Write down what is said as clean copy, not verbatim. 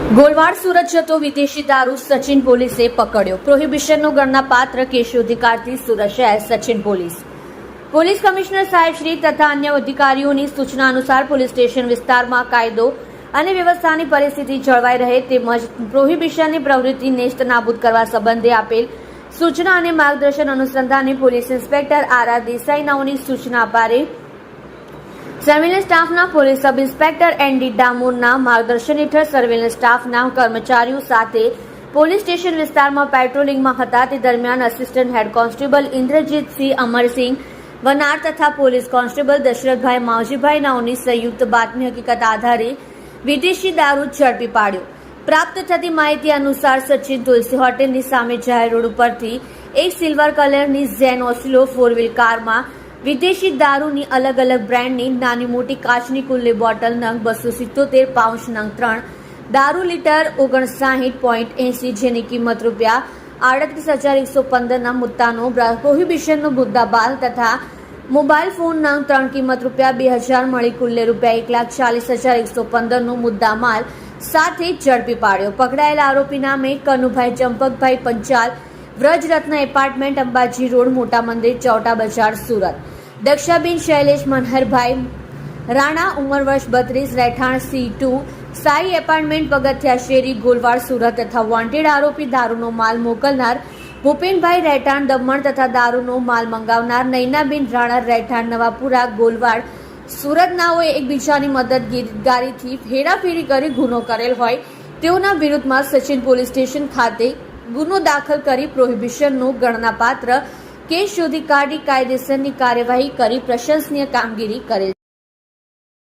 ગોલવાડ સુરત જતો વિદેશી દારૂ સચિન પોલીસે પકડ્યો। પ્રોહિબિશનનો ગણનાપાત્ર કેસ શોધી કાઢતી સુરત શહેર સચિન પોલીસ કમિશનર સાહેબ શ્રી તથા અન્ય અધિકારીઓની સૂચના અનુસાર પોલીસ સ્ટેશન વિસ્તારમાં કાયદો અને વ્યવસ્થાની પરિસ્થિતિ જળવાઈ રહે તેમજ પ્રોહિબિશનની પ્રવૃત્તિ નેસ્ત નાબૂદ કરવા સંબંધે આપેલ સૂચના અને માર્ગદર્શન અનુસંધાને પોલીસ ઇન્સ્પેક્ટર આર દેસાઈ નાઓની સૂચના આભારે સર્વેલન્સ સ્ટાફના પોલીસ સબ ઇન્સ્પેક્ટર એનડી ડામોરના માર્ગદર્શન હેઠળ સર્વેલન્સ સ્ટાફના કર્મચારીઓ સાથે પોલીસ સ્ટેશન વિસ્તારમાં પેટ્રોલિંગમાં હતા તે દરમિયાન assistant head constable Indrajitsinh Amarsinh Vanar તથા પોલીસ કોન્સ્ટેબલ દશરથભાઈ માવજીભાઈ નાઓની સંયુક્ત બાતમી હકીકત આધારે વિદેશી દારૂ ઝડપી પાડ્યો। પ્રાપ્ત થતી માહિતી અનુસાર સચિન તુલસી હોટેલની સામે જાહેર રોડ ઉપરથી એક સિલ્વર કલરની ઝેન ઓસિલો 4 વ્હીલ કારમાં વિદેશી દારૂની અલગ અલગ બ્રાન્ડની નાની મોટી કાચની કુલ્લી બોટલ નંગ 277 પાઉચ નંગ 3 દારૂ લીટર 59.80 જેની કિંમત રૂપિયા 38,115 મુદ્દાનો પ્રોહિબિશનનો મુદ્દામાલ તથા મોબાઈલ ફોન નંગ 3 કિંમત રૂપિયા 2,000 મળી કુલ્લે રૂપિયા 1,40,115 નો મુદ્દામાલ સાથે ઝડપી પાડ્યો। પકડાયેલા આરોપી નામે કનુભાઈ ચંપકભાઈ પંચાલ, વ્રજરત્ન એપાર્ટમેન્ટ, અંબાજી રોડ, મોટા મંદિર, ચૌટા બજાર, સુરત। દક્ષાબેન શૈલેષ મનહરભાઈ રાણા, ઉંમર વર્ષ 32, રહેઠાણ C2 સાઈ એપાર્ટમેન્ટ, પગથિયા શેરી, ગોલવાડ, સુરત તથા વોન્ટેડ આરોપી દારૂનો માલ મોકલનાર ભૂપેનભાઈ રહેઠાણ દમણ તથા દારૂનો માલ મંગાવનાર નૈનાબેન રાણા રહેઠાણ નવાપુરા, ગોલવાડ, સુરત નાઓએ એકબીજાની મદદગારીથી હેરાફેરી કરી ગુનો કરેલ હોય તેઓના વિરુદ્ધમાં સચિન પોલીસ સ્ટેશન ખાતે ગુનો દાખલ કરી પ્રોહિબિશનનો ગણનાપાત્ર કેસ શોધી કાઢી કાયદેસરની કાર્યવાહી કરી પ્રશંસનીય કામગીરી કરેલ